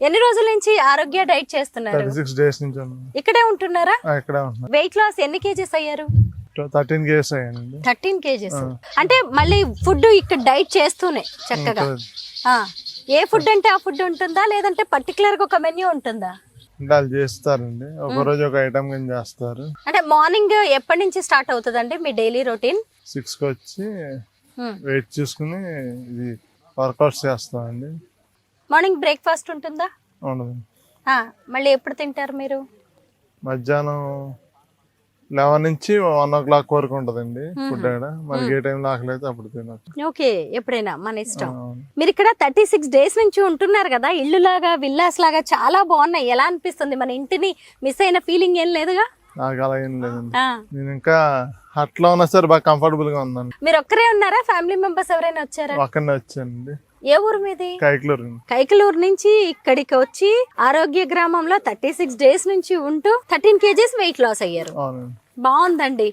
ఎన్ని రోజుల నుంచి ఆరోగ్య డైట్ చేస్తున్నారు? 36 days నుంచి ఉన్నాను. ఇక్కడే ఉంటున్నారా? ఇక్కడే ఉంటున్నా. వెయిట్ లాస్ ఎన్ని కేజీస్ అయ్యారు? 13 kgs అయ్యానండి. 13 కేజీస్. అంటే మళ్ళీ ఫుడ్ ఇక్కడ డైట్ చేస్తూనే చక్కగా ఏ ఫుడ్ అంటే ఆ ఫుడ్ ఉంటుందా లేదంటే పర్టికులర్ గా ఒక మెన్యూ ఉంటుందా? అంటే వాళ్ళు చేస్తారండి, ఒక రోజు ఒక ఐటమ్ కింద చేస్తారు. అంటే మార్నింగ్ ఎప్పటి నుంచి స్టార్ట్ అవుతుందండి మీ డైలీ రొటీన్? 6 కి వచ్చి వెయిట్ చూసుకుని ఇది వర్కౌట్స్ చేస్తామండి. మార్నింగ్ బ్రేక్ఫాస్ట్ ఉంటుందా? ఉండదు. మళ్ళీ ఎప్పుడు తింటారు మీరు? మధ్యాహ్నం 11 నుంచి 1 o'clock వరకు ఉంటదండి ఫుడ్. మనకి ఏ టైంలో ఆకలి అయితే అప్పుడు తినచ్చు. ఓకే, ఎప్పుడైనా మన ఇష్టం. మీరు ఇక్కడ 36 days నుంచి ఉంటున్నారు కదా, ఇల్లు లాగా విల్లాస్ లాగా చాలా బాగున్నాయి. ఎలా అనిపిస్తుంది? మన ఇంటిని మిస్ అయిన ఫీలింగ్ ఏం లేదుగా? నాకు అలా ఏం లేదండి. నేను ఇంకా అట్లా ఉన్నా సరే బాగా కంఫర్టబుల్ గా ఉందండి. మీరు ఒక్కరే ఉన్నారా? ఫ్యామిలీ మెంబర్స్ ఎవరైనా వచ్చారా? ఒక్కనే వచ్చానండి. ఏ ఊరు మీది? కైకలూరు. కైకలూరు నుంచి ఇక్కడికి వచ్చి ఆరోగ్య గ్రామంలో 36 days నుంచి ఉంటూ 13 kgs వెయిట్ లాస్ అయ్యారు. బాగుందండి.